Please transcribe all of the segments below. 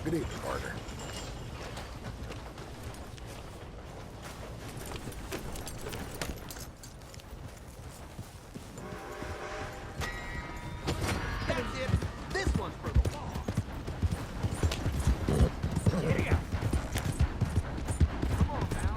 Good evening, partner. This one's for the law. Yeah. Come on, pal.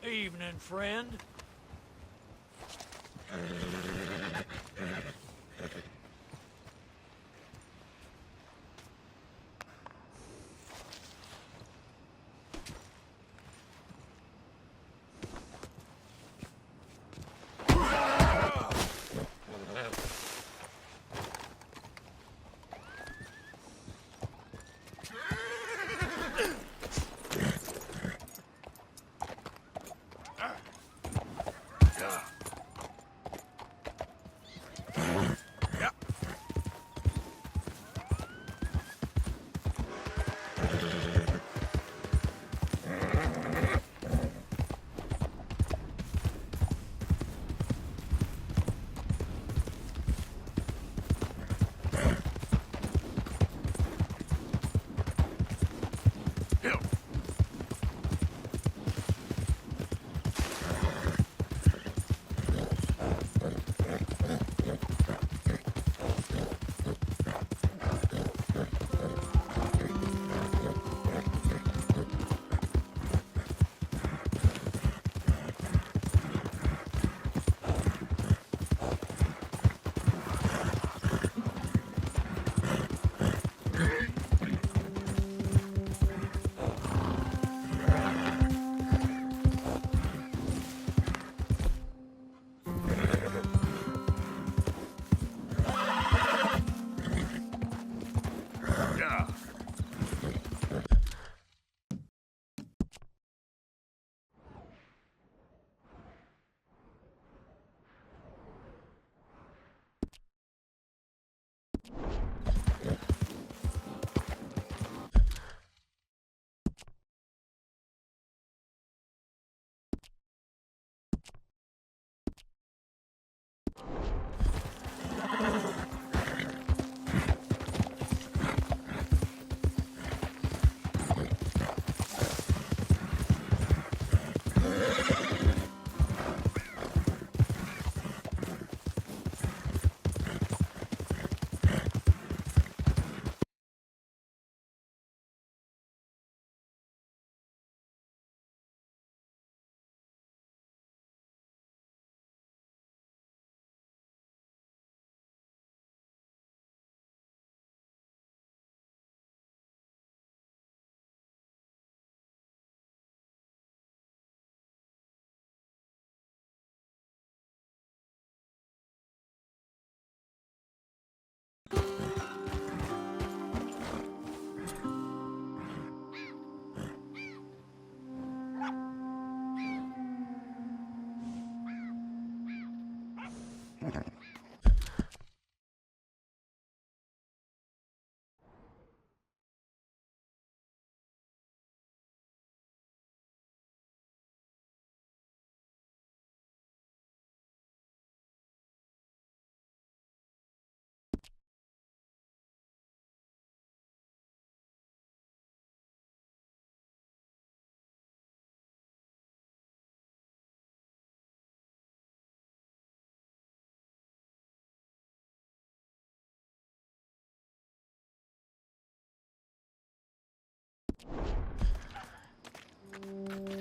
Evening, friend.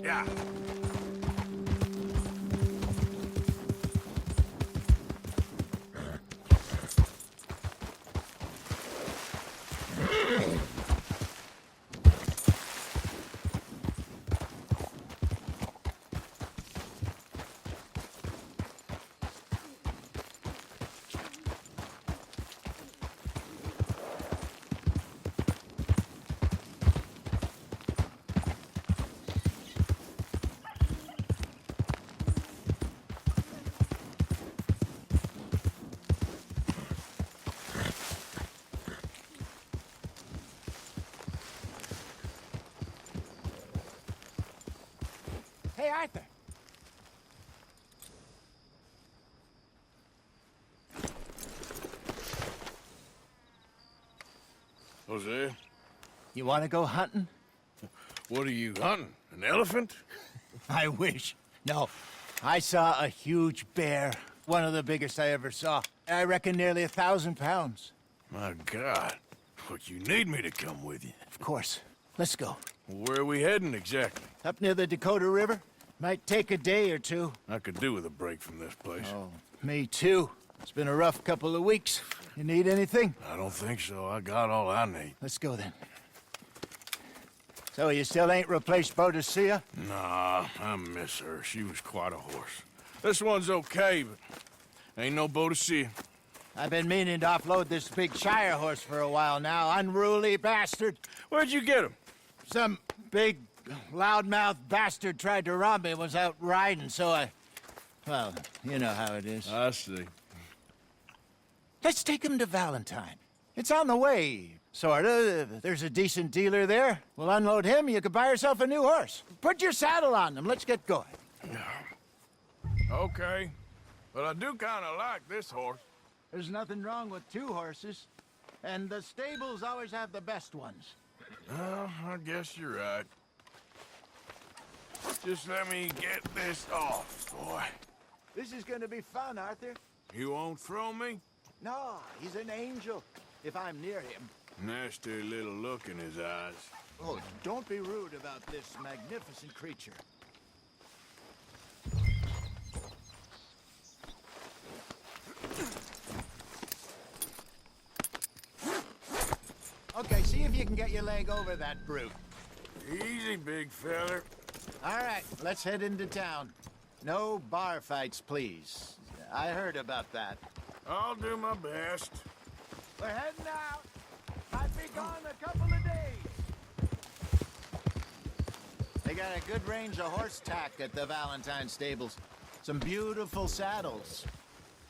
Yeah. Hey, Arthur. Jose, You want to go hunting? what are you hunting? An elephant? I wish. No. I saw a huge bear. One of the biggest I ever saw. I reckon nearly 1,000 pounds. My God. But you need me to come with you. Of course. Let's go. Where are we heading exactly? Up near the Dakota River. Might take a day or two. I could do with a break from this place. Oh, me too. It's been a rough couple of weeks. You need anything? I don't think so. I got all I need. Let's go then. So you still ain't replaced Boadicea? Nah, I miss her. She was quite a horse. This one's okay, but ain't no Boadicea. I've been meaning to offload this big Shire horse for a while now. Unruly bastard. Where'd you get him? Some big, loudmouth bastard tried to rob me and was out riding, so I... Well, you know how it is. I see. Let's take him to Valentine. It's on the way, sorta. There's a decent dealer there. We'll unload him, you could buy yourself a new horse. Put your saddle on them, let's get going. Okay. But I do kind of like this horse. There's nothing wrong with two horses. And the stables always have the best ones. Well, I guess you're right. Just let me get this off, boy. This is gonna be fun, Arthur. You won't throw me? No, he's an angel, if I'm near him. Nasty little look in his eyes. Oh, don't be rude about this magnificent creature. Okay, see if you can get your leg over that brute. Easy, big feller. All right, let's head into town. No bar fights, please. I heard about that. I'll do my best. We're heading out. Might be gone a couple of days. They got a good range of horse tack at the Valentine stables. Some beautiful saddles.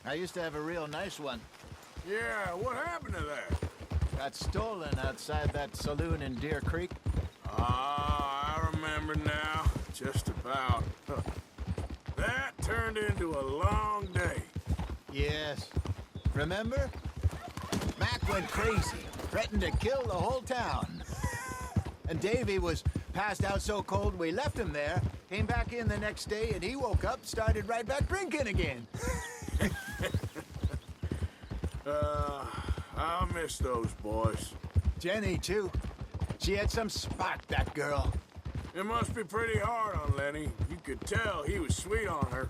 I used to have a real nice one. Yeah, what happened to that? Got stolen outside that saloon in Deer Creek. Ah, I remember now. Just about. That turned into a long day. Yes. Remember? Mac went crazy, threatened to kill the whole town. And Davy was passed out so cold we left him there, came back in the next day, and he woke up, started right back drinking again. I miss those boys. Jenny, too. She had some spark, that girl. It must be pretty hard on Lenny. You could tell he was sweet on her.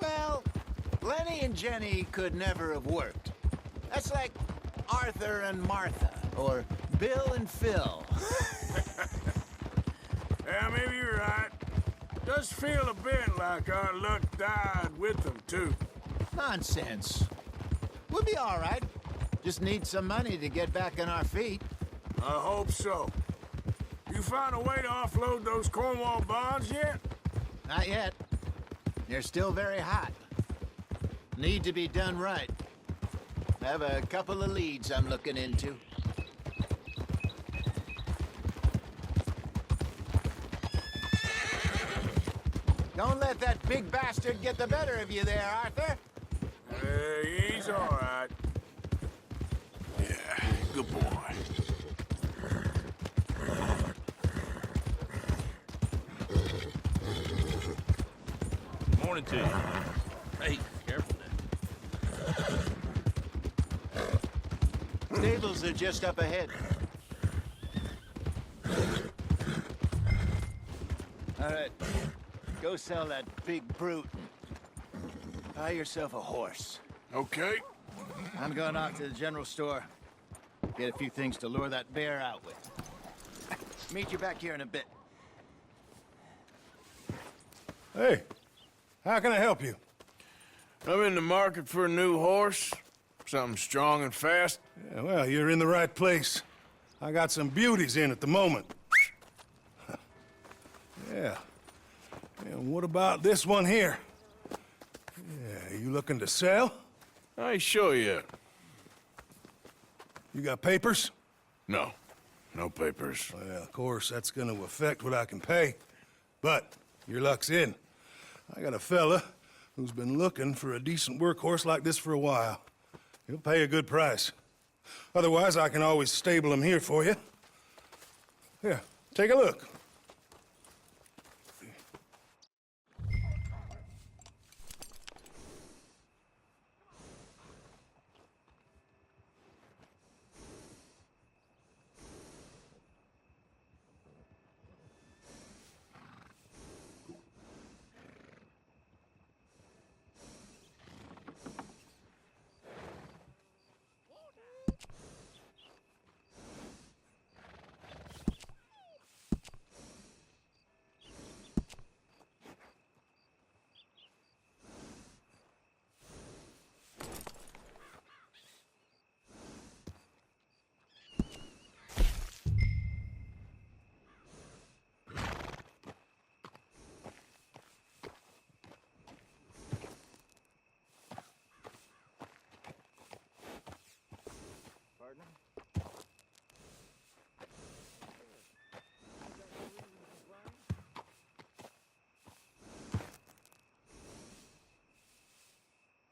Well, Lenny and Jenny could never have worked. That's like Arthur and Martha, or Bill and Phil. Yeah, maybe you're right. Does feel a bit like our luck died with them, too. Nonsense. We'll be all right. Just need some money to get back on our feet. I hope so. You find a way to offload those Cornwall bonds yet? Not yet. They're still very hot. Need to be done right. I have a couple of leads I'm looking into. Don't let that big bastard get the better of you there, Arthur. He's all right. Yeah, good boy. Morning to you. Hey, careful now. Stables are just up ahead. All right. Go sell that big brute. Buy yourself a horse. Okay. I'm going off to the general store. Get a few things to lure that bear out with. Meet you back here in a bit. Hey, how can I help you? I'm in the market for a new horse. Something strong and fast. Yeah, well, you're in the right place. I got some beauties in at the moment. Yeah. And what about this one here? Yeah, you looking to sell? I ain't sure yet. You got papers? No. No papers. Well, of course, that's gonna affect what I can pay. But Your luck's in. I got a fella who's been looking for a decent workhorse like this for a while. He'll pay a good price. Otherwise, I can always stable him here for you. Here, take a look.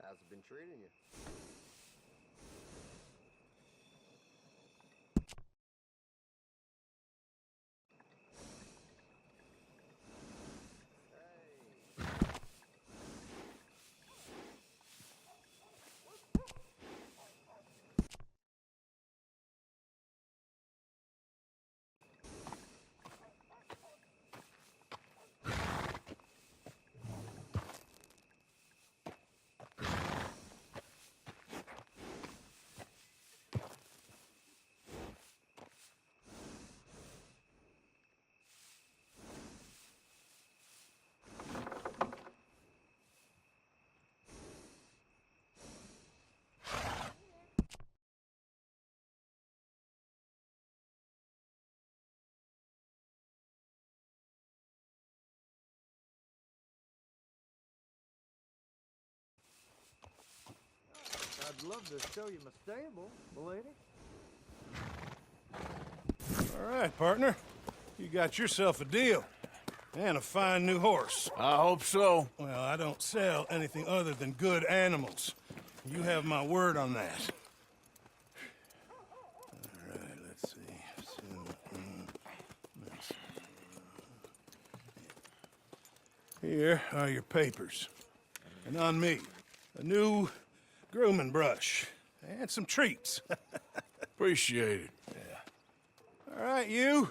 How's it been treating you? I'd love to show you my stable, lady. All right, partner. You got yourself a deal. And a fine new horse. I hope so. Well, I don't sell anything other than good animals. You have my word on that. All right, let's see. Here are your papers. And on me, a new grooming brush and some treats. Appreciate it. All right, you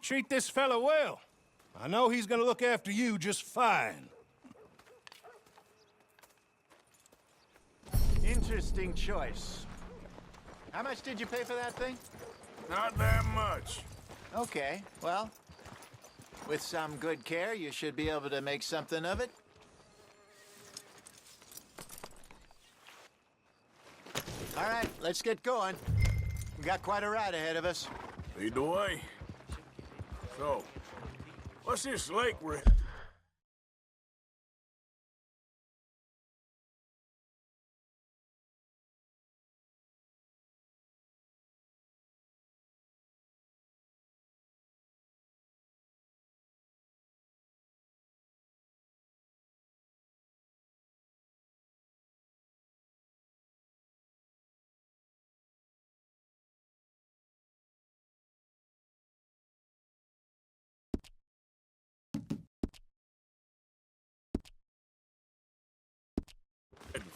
treat this fella well. I know he's gonna look after you just fine. Interesting choice. How much did you pay for that thing? Not that much. Okay, well, with some good care, you should be able to make something of it. All right, let's get going. We got quite a ride ahead of us. Lead the way. So, what's this lake we're...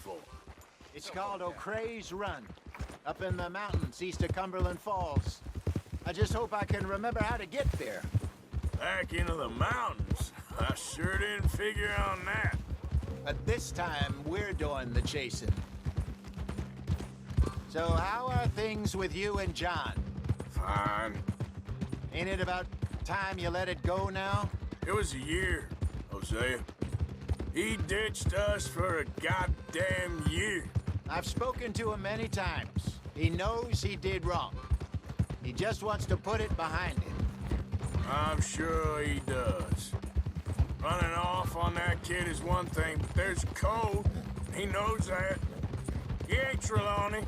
for? It's called O'Creagh's Run, up in the mountains east of Cumberland Falls. I just hope I can remember how to get there. Back into the mountains? I sure didn't figure on that. But this time, we're doing the chasing. So how are things with you and John? Fine. Ain't it about time you let it go now? It was a year, Hosea. He ditched us for a goddamn year. I've spoken to him many times. He knows he did wrong. He just wants to put it behind him. I'm sure he does. Running off on that kid is one thing, but there's code. He knows that. He ain't Trelawney.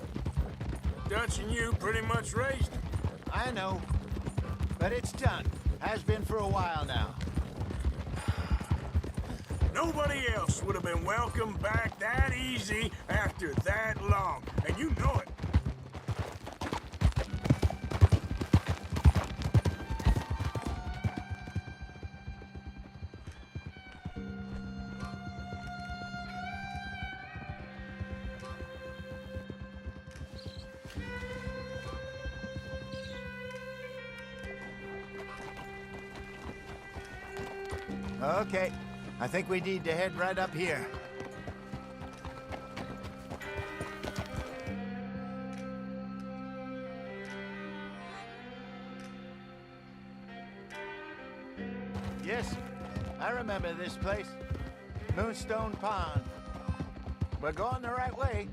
Dutch and you pretty much raised him. I know. But it's done. Has been for a while now. Nobody else would have been welcomed back that easy after that long, and you know it. Okay, I think we need to head right up here. Yes, I remember this place. Moonstone Pond. We're going the right way.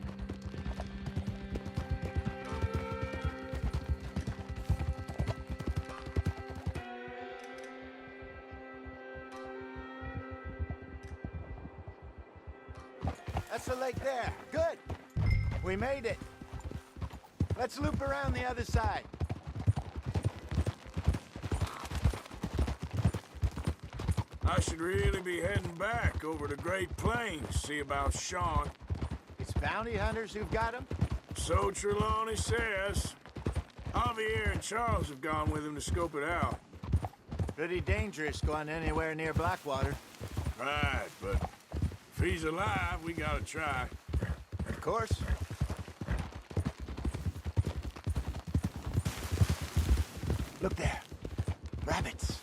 That's the lake there. Good. We made it. Let's loop around the other side. I should really be heading back over to Great Plains, see about Sean. It's bounty hunters who've got him? So Trelawney says. Javier and Charles have gone with him to scope it out. Pretty dangerous going anywhere near Blackwater. Right, but if he's alive, we gotta try. Of course. Look there. Rabbits.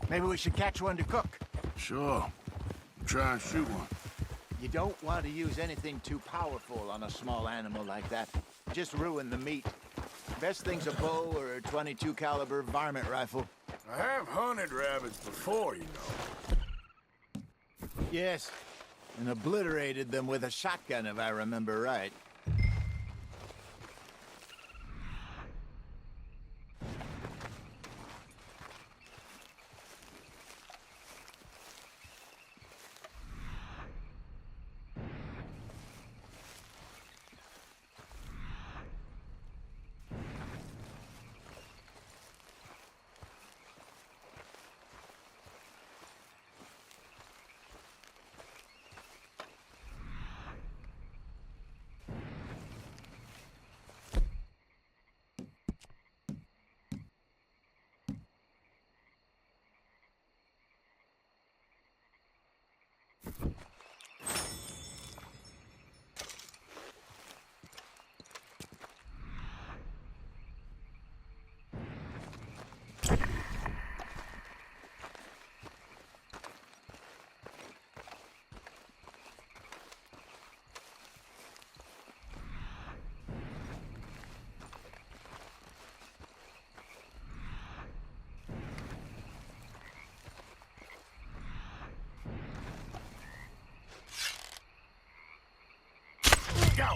Maybe we should catch one to cook. Sure. Try and shoot one. You don't want to use anything too powerful on a small animal like that. Just ruin the meat. Best thing's a bow or a .22 caliber varmint rifle. I have hunted rabbits before, you know. Yes, and obliterated them with a shotgun if I remember right. Go!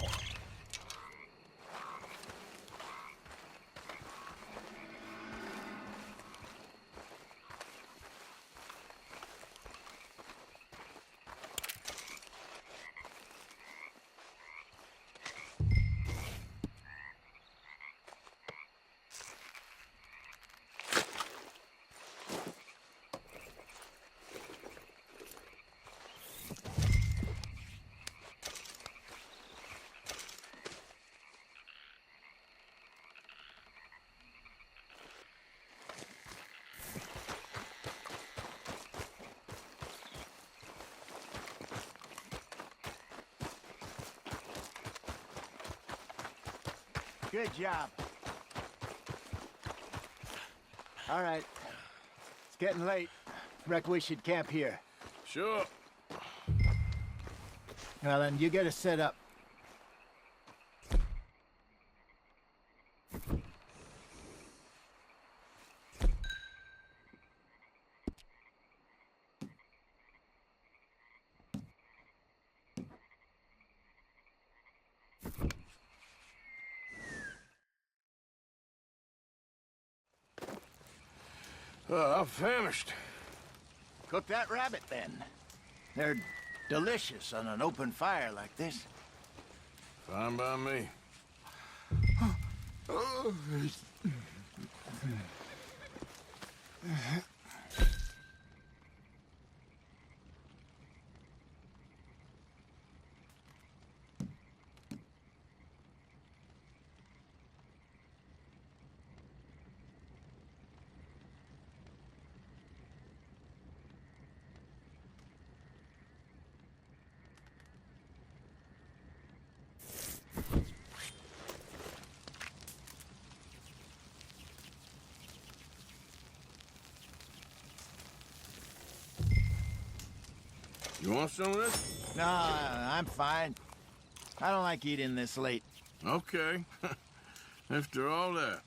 Good job. All right. It's getting late. Reckon we should camp here. Sure. Well, then, you get us set up. I'm famished. Cook that rabbit, then. They're delicious on an open fire like this. Fine by me. You want some of this? No, I'm fine. I don't like eating this late. Okay. After all that.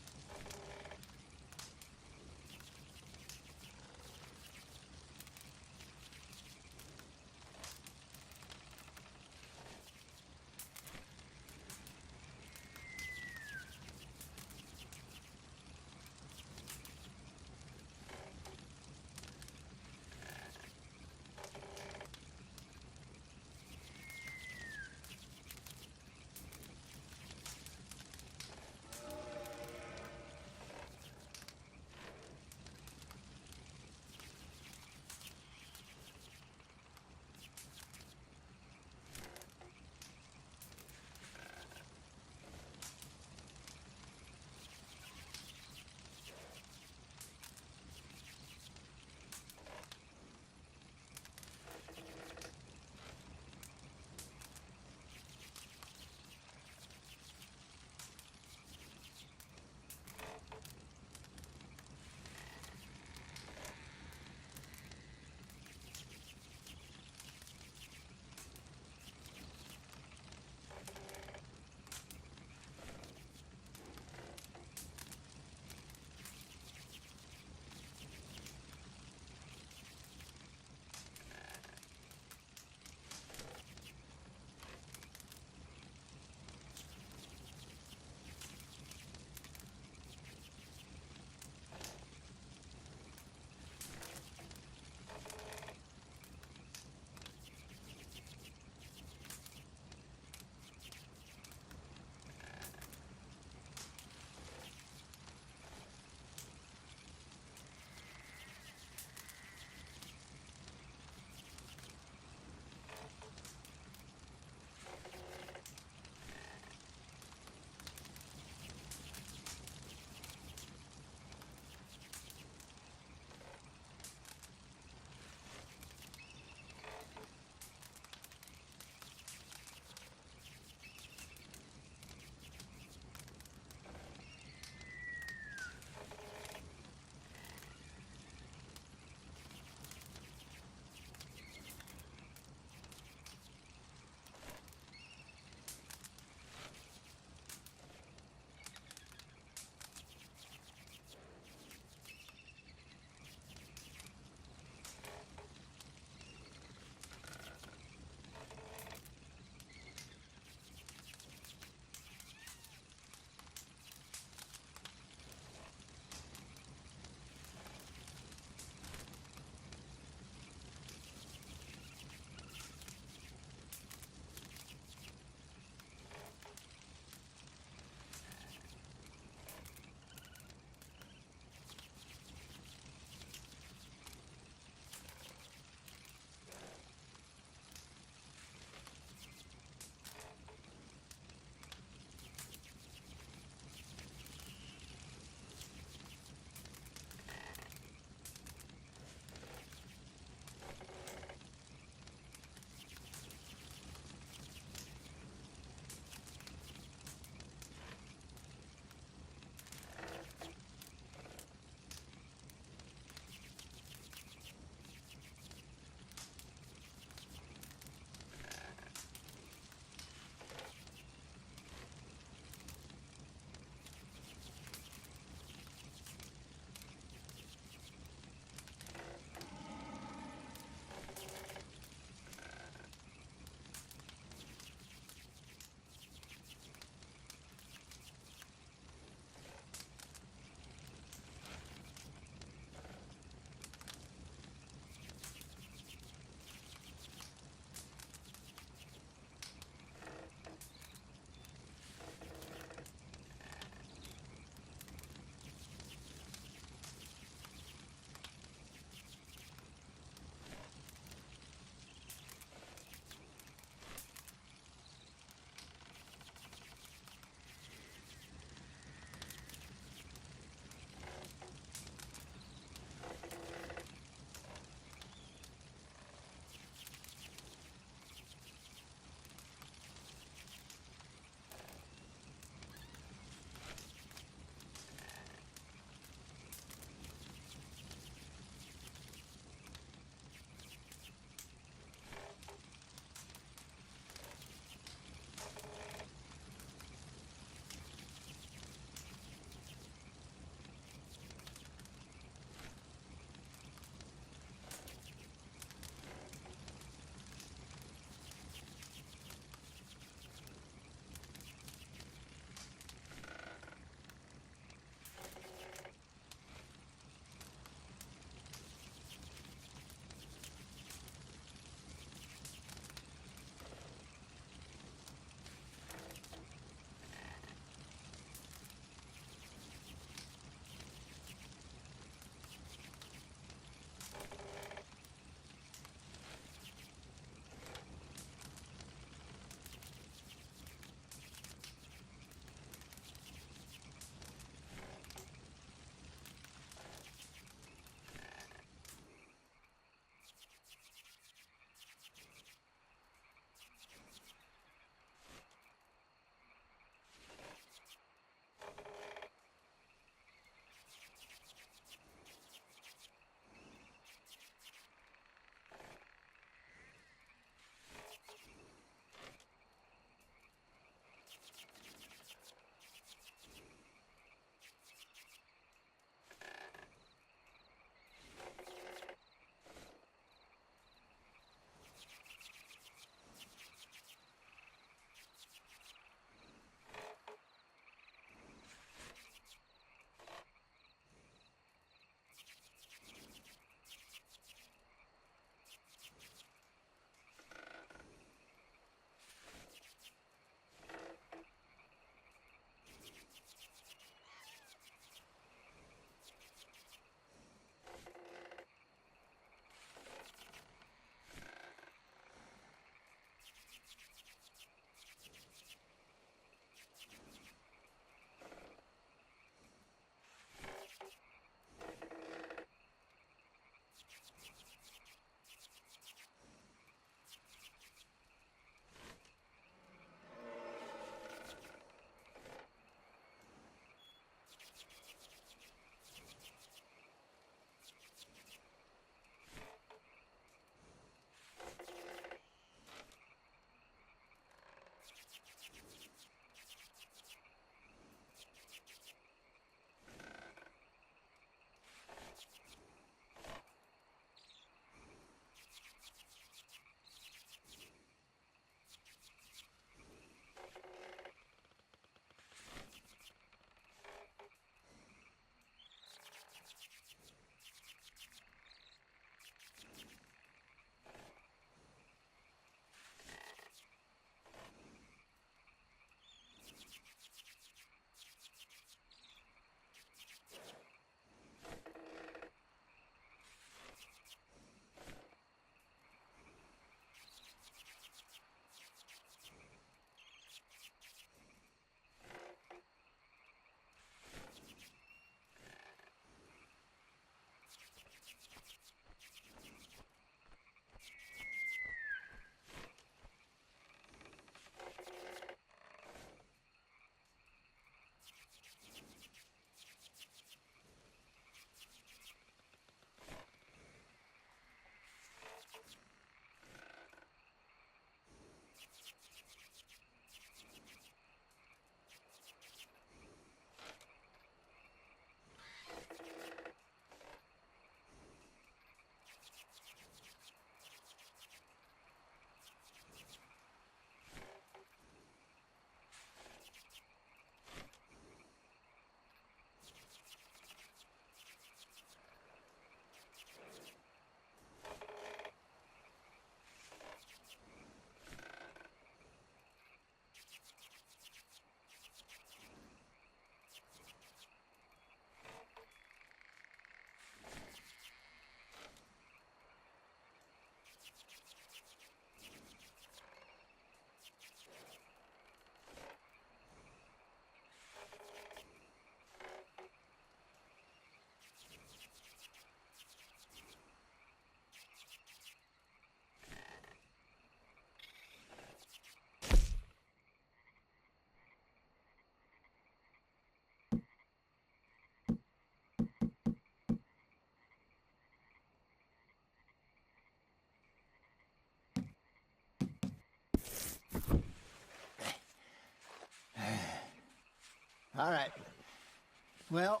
Well,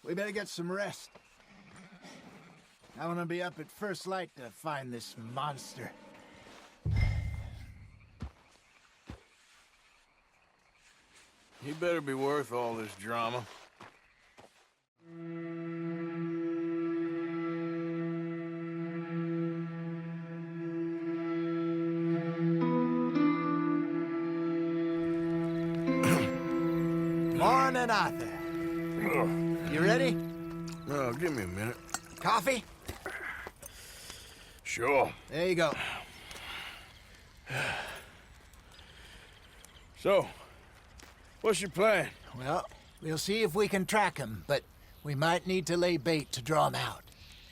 we better get some rest. I want to be up at first light to find this monster. He better be worth all this drama. Morning, Arthur. You ready? Oh, give me a minute. Coffee? Sure. There you go. So, what's your plan? Well, we'll see if we can track him, but we might need to lay bait to draw him out.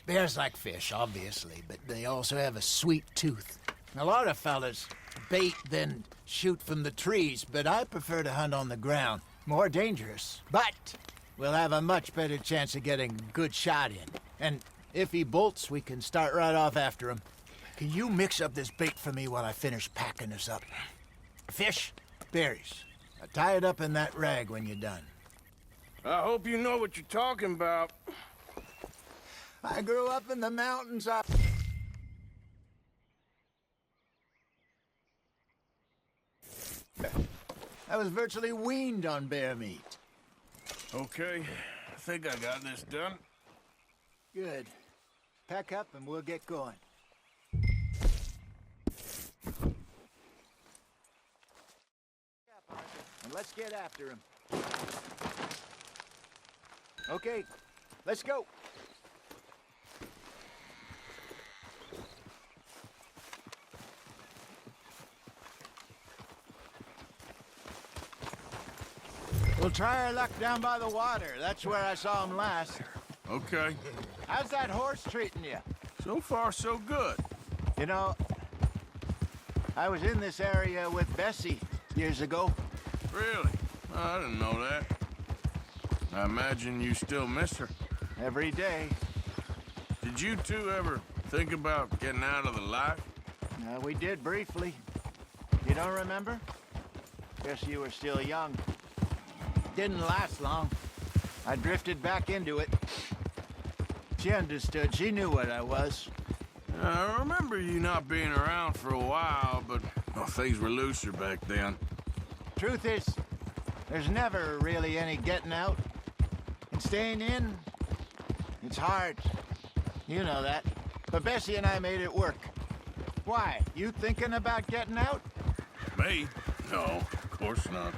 Bears like fish, obviously, but they also have a sweet tooth. A lot of fellas bait then shoot from the trees, but I prefer to hunt on the ground. More dangerous, but we'll have a much better chance of getting a good shot in. And if he bolts, we can start right off after him. Can you mix up this bait for me while I finish packing this up? Fish, berries. Tie it up in that rag when you're done. I hope you know what you're talking about. I grew up in the mountains. I was virtually weaned on bear meat. Okay, I think I got this done. Good. Pack up and we'll get going. And let's get after him. Okay, let's go. We'll try our luck down by the water. That's where I saw him last. Okay. How's that horse treating you? So far, so good. You know, I was in this area with Bessie years ago. Really? I didn't know that. I imagine you still miss her. Every day. Did you two ever think about getting out of the life? We did briefly. You don't remember? Guess you were still young. Didn't last long. I drifted back into it. She understood. She knew what I was. I remember you not being around for a while, but things were looser back then. Truth is, there's never really any getting out. And staying in, it's hard. You know that. But Bessie and I made it work. Why? You thinking about getting out? Me? No, of course not.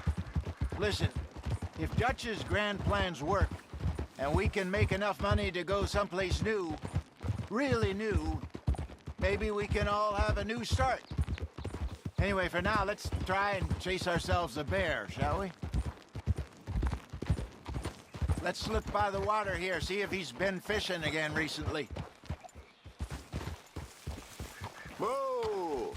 Listen, if Dutch's grand plans work, and we can make enough money to go someplace new, really new, maybe we can all have a new start. Anyway, for now, let's try and chase ourselves a bear, shall we? Let's look by the water here, see if he's been fishing again recently. Whoa!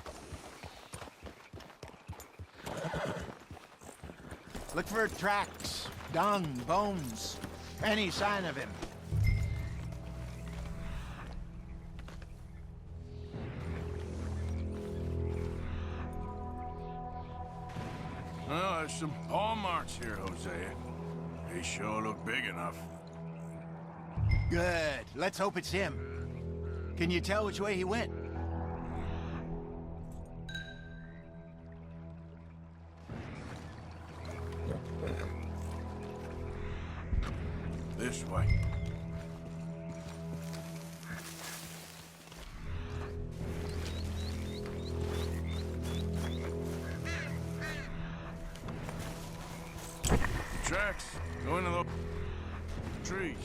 Look for tracks, dung, bones, any sign of him. Well, there's some paw marks here, Hosea. They sure look big enough. Good. Let's hope it's him. Can you tell which way he went? This way. Tracks. Go into the trees.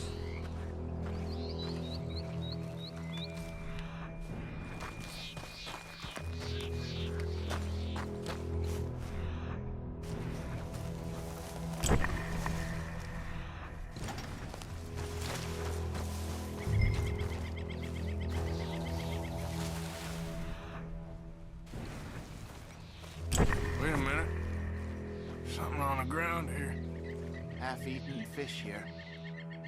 Wait a minute. Something on the ground here. Half-eaten fish here.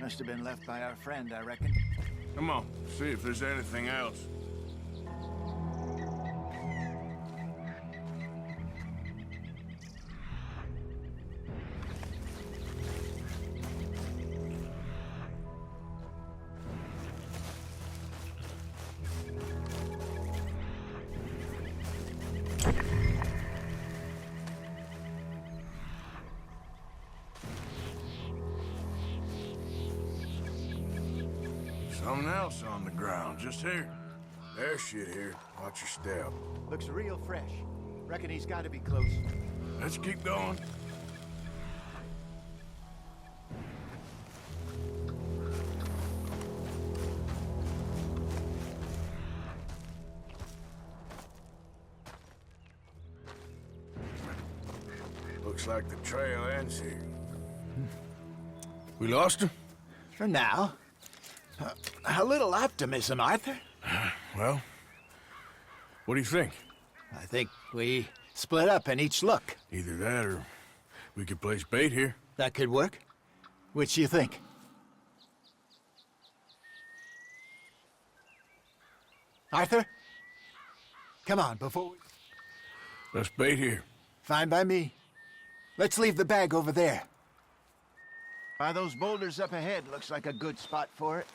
Must have been left by our friend, I reckon. Come on, see if there's anything else. Something else on the ground, just here. There's shit here. Watch your step. Looks real fresh. Reckon he's got to be close. Let's keep going. Looks like the trail ends here. We lost him? For now. A little optimism, Arthur. Well, what do you think? I think we split up and each look. Either that or we could place bait here. That could work. Which do you think? Arthur? Come on, before we... Let's bait here. Fine by me. Let's leave the bag over there. Those boulders up ahead looks like a good spot for it.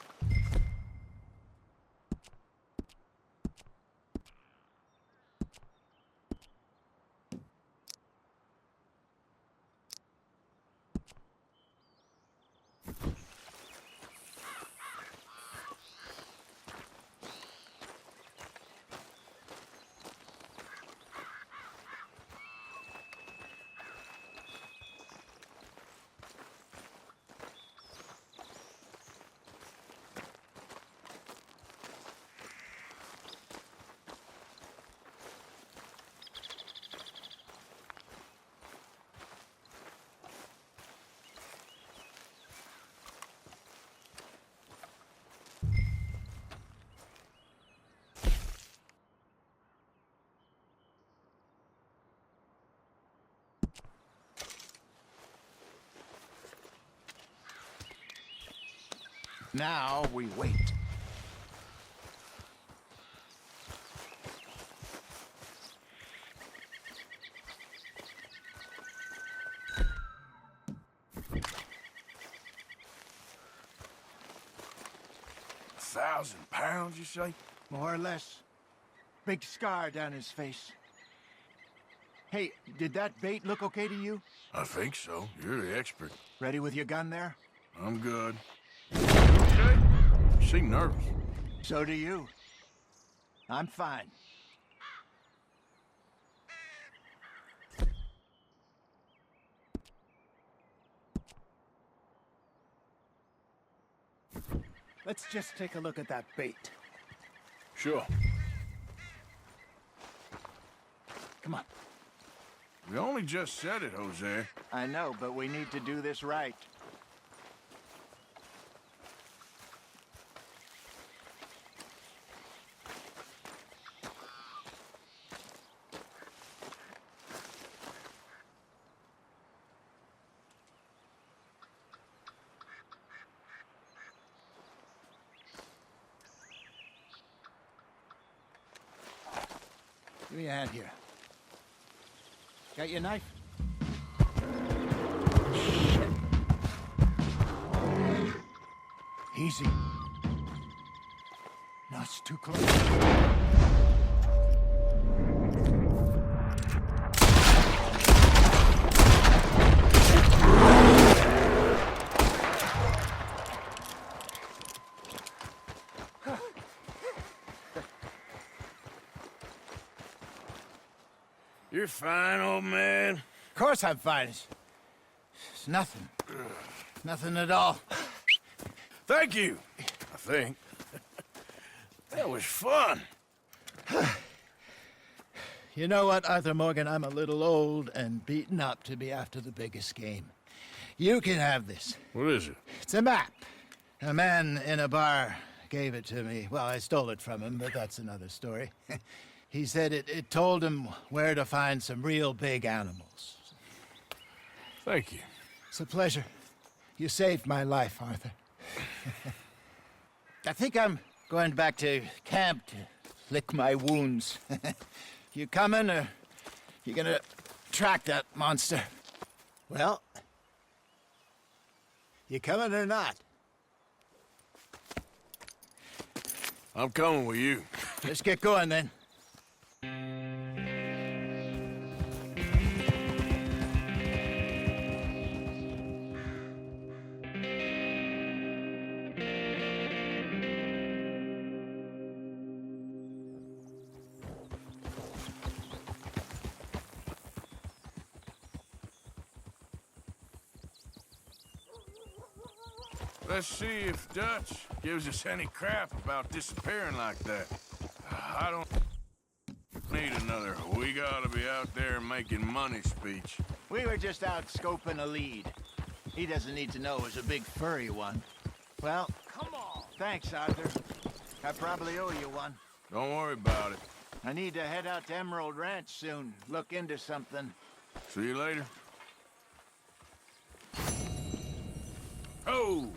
Now we wait. £1,000, you say? More or less. Big scar down his face. Hey, did that bait look okay to you? I think so. You're the expert. Ready with your gun there? I'm good. Okay? You seem nervous. So do you. I'm fine. Let's just take a look at that bait. Sure. Come on. We only just said it, Jose. I know, but we need to do this right. Give me a hand here. Got your knife? Shit. Easy. No, it's too close. You're fine, old man. Of course I'm fine. It's nothing. Nothing at all. Thank you, I think. That was fun. You know what, Arthur Morgan? I'm a little old and beaten up to be after the biggest game. You can have this. What is it? It's a map. A man in a bar gave it to me. Well, I stole it from him, but that's another story. He said it told him where to find some real big animals. Thank you. It's a pleasure. You saved my life, Arthur. I think I'm going back to camp to lick my wounds. You coming, or you gonna track that monster? Well, you coming or not? I'm coming with you. Let's get going, then. Let's see if Dutch gives us any crap about disappearing like that. I don't need another "we gotta be out there making money" speech. We were just out scoping a lead. He doesn't need to know it was a big furry one. Well, come on. Thanks, Arthur. I probably owe you one. Don't worry about it. I need to head out to Emerald Ranch soon. Look into something. See you later. Oh!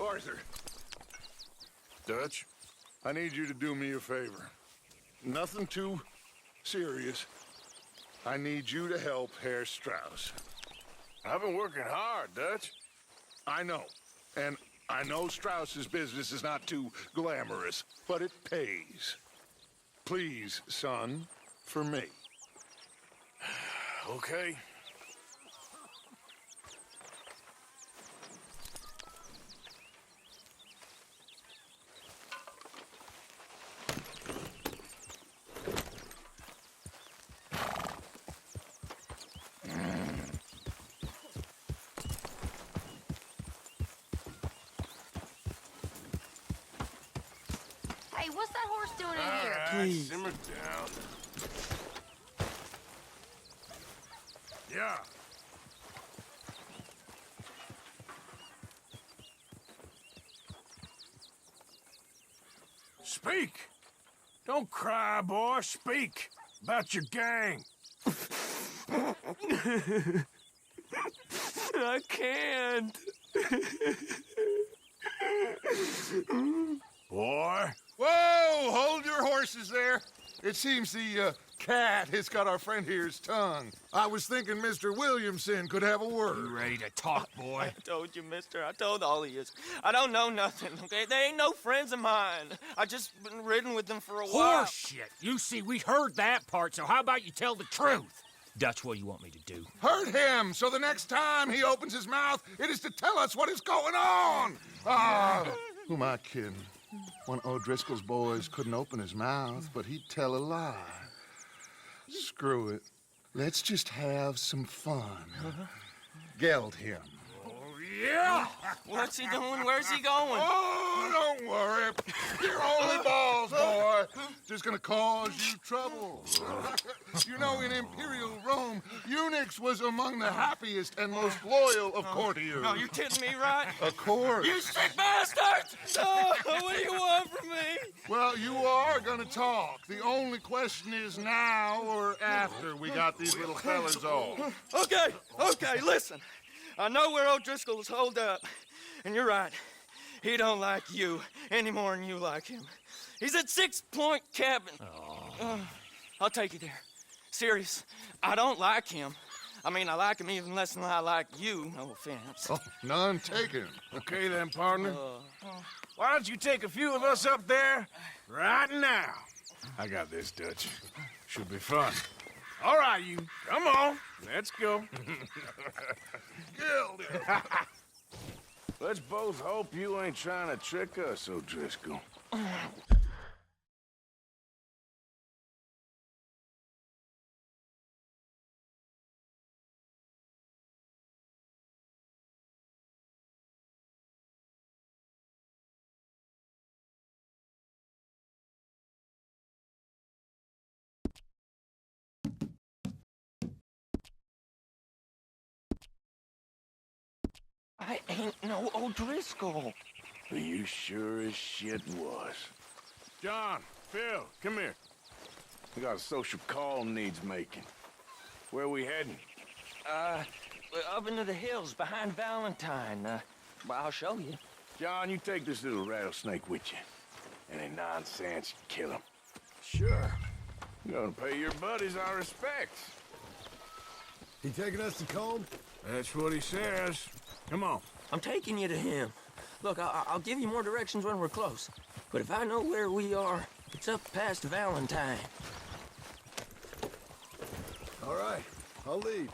Arthur, Dutch? I need you to do me a favor. Nothing too serious. I need you to help Herr Strauss. I've been working hard, Dutch. I know. And I know Strauss's business is not too glamorous, but it pays. Please, son, for me. Okay. Hey, what's that horse doing in here? All right, simmer down. Yeah. Speak! Don't cry, boy. Speak about your gang. I can't. Boy. Whoa! Hold your horses there. It seems the cat has got our friend here's tongue. I was thinking Mr. Williamson could have a word. Ready to talk, boy? I told you, mister. I told all of you. I don't know nothing, okay? They ain't no friends of mine. I just been ridden with them for a while. Horseshit. You see, we heard that part, so how about you tell the truth? Dutch, what do you want me to do? Hurt him, so the next time he opens his mouth, it is to tell us what is going on. Who am I kidding? One of O'Driscoll's boys couldn't open his mouth, but he'd tell a lie. Screw it. Let's just have some fun. Geld him. Yeah! What's he doing? Where's he going? Oh, don't worry. You're only balls, boy. Just gonna cause you trouble. You know, in Imperial Rome, eunuchs was among the happiest and most loyal of courtiers. No, you kidding me, right? Of course. You sick bastard! Oh, what do you want from me? Well, you are gonna talk. The only question is now or after we got these little fellas off. Okay, listen. I know where O'Driscoll's holed up, and you're right. He don't like you any more than you like him. He's at 6 Point Cabin. I'll take you there. Serious, I don't like him. I mean, I like him even less than I like you, no offense. Oh, none taken. Okay then, partner. Why don't you take a few of us up there right now? I got this, Dutch. Should be fun. All right, you. Come on. Let's go. Killed him. Let's both hope you ain't trying to trick us, O'Driscoll. I ain't no O'Driscoll. You sure as shit was. John, Phil, come here. We got a social call needs making. Where we heading? Up into the hills behind Valentine. Well, I'll show you. John, you take this little rattlesnake with you. Any nonsense, kill him. Sure. Gonna pay your buddies our respects. He taking us to Combe? That's what he says. Come on. I'm taking you to him. Look, I'll give you more directions when we're close. But if I know where we are, it's up past Valentine. All right, I'll lead.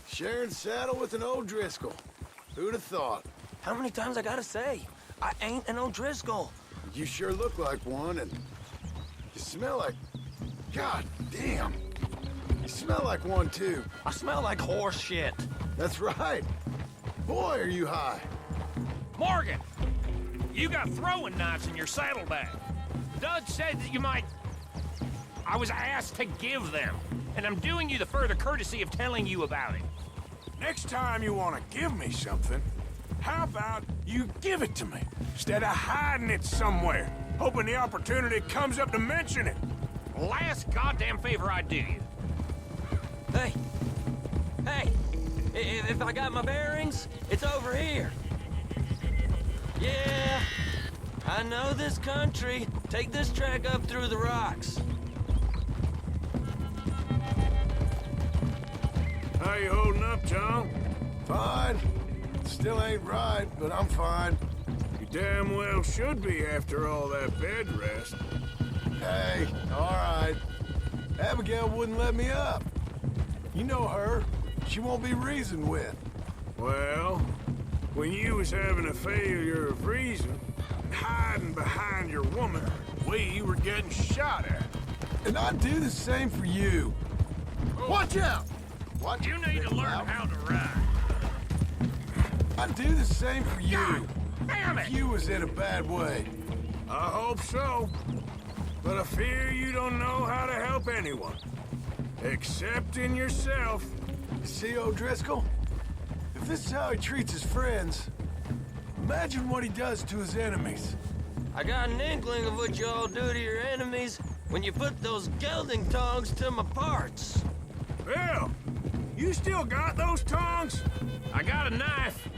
Sharing saddle with an O'Driscoll. Who'd have thought? How many times I gotta say? I ain't an O'Driscoll. You sure look like one, and you smell like... God damn. You smell like one, too. I smell like horse shit. That's right. Boy, are you high. Morgan! You got throwing knives in your saddlebag. Dud said that you might... I was asked to give them, and I'm doing you the further courtesy of telling you about it. Next time you want to give me something, how about you give it to me, instead of hiding it somewhere, hoping the opportunity comes up to mention it? Last goddamn favor I do you. Hey! Hey! If I got my bearings, it's over here. Yeah, I know this country. Take this track up through the rocks. How you holding up, John? Fine. Still ain't right, but I'm fine. You damn well should be after all that bed rest. Hey, all right. Abigail wouldn't let me up. You know her. She won't be reasoned with. Well, when you was having a failure of reason, hiding behind your woman, we were getting shot at. And I'd do the same for you. Watch out! Watch You need to learn how to ride. I'd do the same for you. Damn it! If you was in a bad way. I hope so. But I fear you don't know how to help anyone. Except in yourself. You see, O'Driscoll? If this is how he treats his friends, imagine what he does to his enemies. I got an inkling of what you all do to your enemies when you put those gelding tongs to my parts. Bill, you still got those tongs? I got a knife.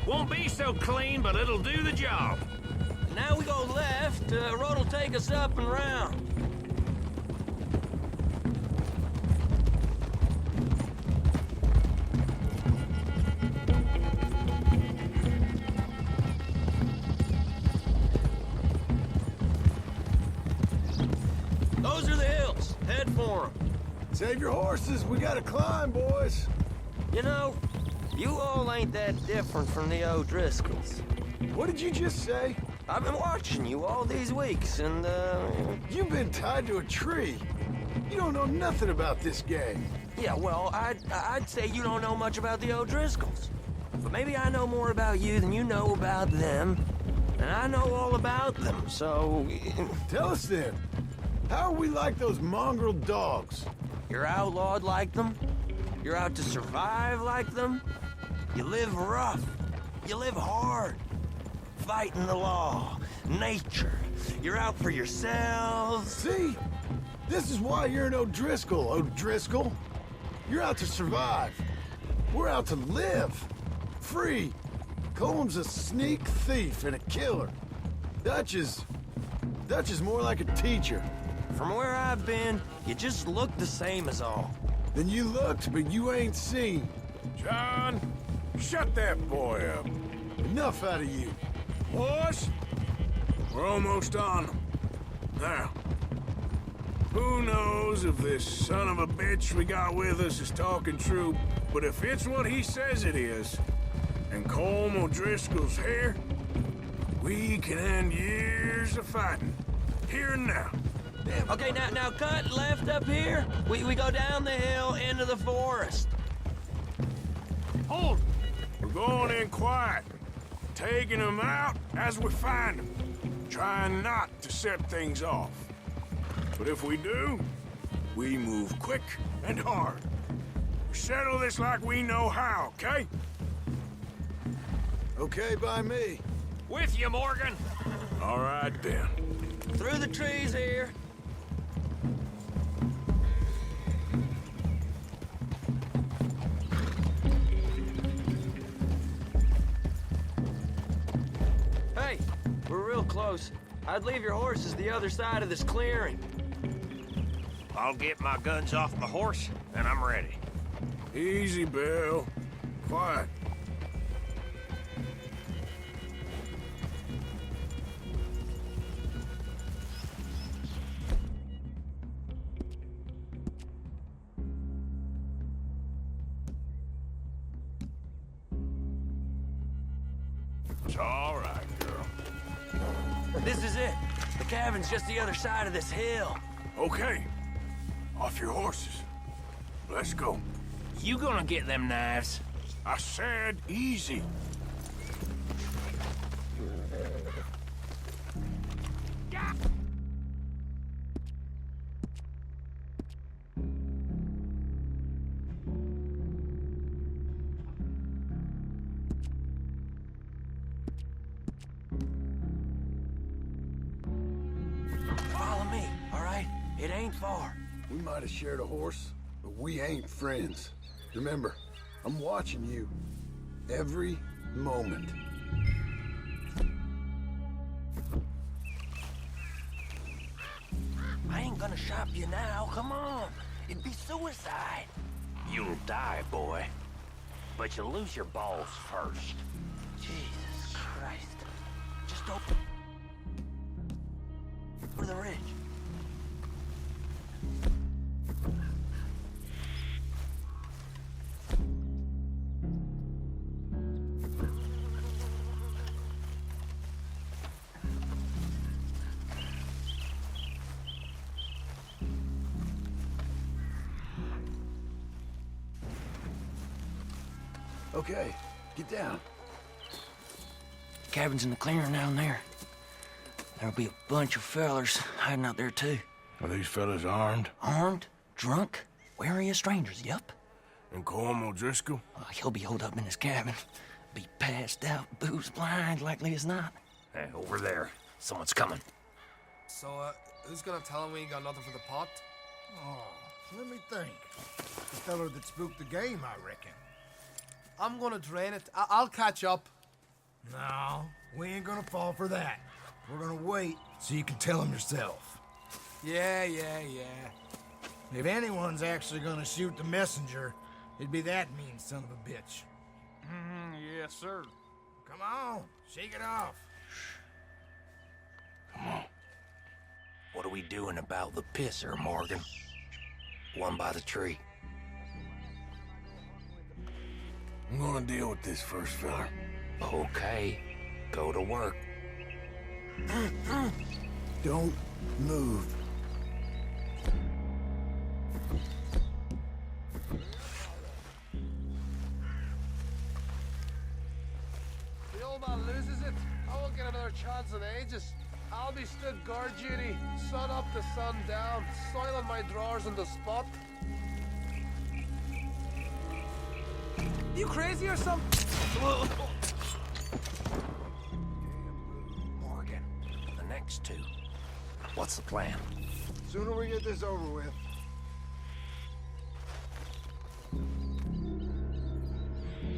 Won't be so clean, but it'll do the job. Now we go left, road'll take us up and round. Those are the hills. Head for them. Save your horses, we gotta climb, boys. You know, you all ain't that different from the O'Driscolls. What did you just say? I've been watching you all these weeks, and, You've been tied to a tree. You don't know nothing about this gang. yeah, well, I'd say you don't know much about the O'Driscolls. But maybe I know more about you than you know about them. And I know all about them, so... Tell us then, how are we like those mongrel dogs? You're outlawed like them? You're out to survive like them? You live rough. You live hard. Fighting the law, nature. You're out for yourselves. See? This is why you're an O'Driscoll, O'Driscoll. You're out to survive. We're out to live. Free. Combs a sneak thief and a killer. Dutch is more like a teacher. From where I've been, you just look the same as all. Then you looked, but you ain't seen. John, shut that boy up. Enough out of you. Boys, we're almost on them. Now, who knows if this son of a bitch we got with us is talking true, but if it's what he says it is, and Colm O'Driscoll's here, we can end years of fighting, here and now. Okay, now cut left up here. We go down the hill into the forest. Hold! We're going in quiet, taking them out as we find them, trying not to set things off. But if we do, we move quick and hard. We settle this like we know how, okay? Okay by me. With you, Morgan. All right, then. Through the trees here. Hey, We're real close. I'd leave your horses the other side of this clearing. I'll get my guns off my horse, and I'm ready. Easy, Bill. Quiet. It's all right, girl. This is it. The cabin's just the other side of this hill. Okay. Off your horses. Let's go. You gonna get them knives? I said easy. Follow me, all right? It ain't far. We might have shared a horse, but we ain't friends. Remember, I'm watching you. Every moment. I ain't gonna shop you now, come on. It'd be suicide. You'll die, boy. But you'll lose your balls first. Jesus Christ. Just open for the ridge. Okay, get down. Cabin's in the clearing down there. There'll be a bunch of fellers hiding out there, too. Are these fellas armed? Armed, drunk, wary of strangers, yup. And Colm O'Driscoll? He'll be holed up in his cabin. Be passed out, booze blind, likely as not. Hey, over there. Someone's coming. So, who's gonna tell him we ain't got nothing for the pot? Oh, let me think. The feller that spooked the game, I reckon. I'm gonna drain it. I'll catch up. No, we ain't gonna fall for that. We're gonna wait so you can tell him yourself. Yeah. If anyone's actually gonna shoot the messenger, it'd be that mean son of a bitch. Yes, sir. Come on, shake it off. What are we doing about the pisser, Morgan? One by the tree. I'm gonna deal with this first, fella. Okay. Go to work. Don't move. The old man loses it. I won't get another chance in ages. I'll be stood guard duty, sun up to sun down, soiling my drawers on the spot. You crazy or something? Morgan. The next two. What's the plan? Sooner we get this over with.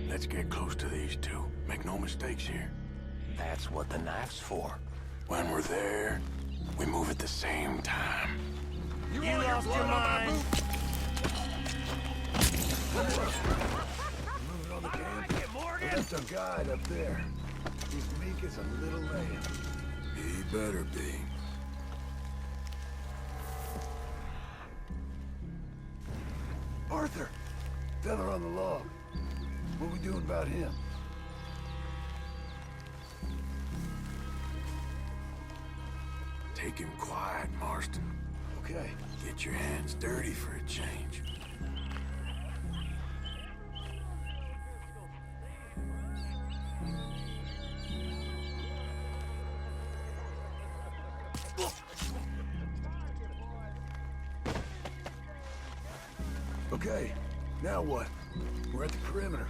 Let's get close to these two. Make no mistakes here. That's what the knife's for. When we're there, we move at the same time. You lost your mind. Moving on the camp. Well, that's our guide up there. He's meek as a little lamb. He better be. Arthur! Feller on the log. What we doing about him? Take him quiet, Marston. Okay. Get your hands dirty for a change. Okay, now what? We're at the perimeter.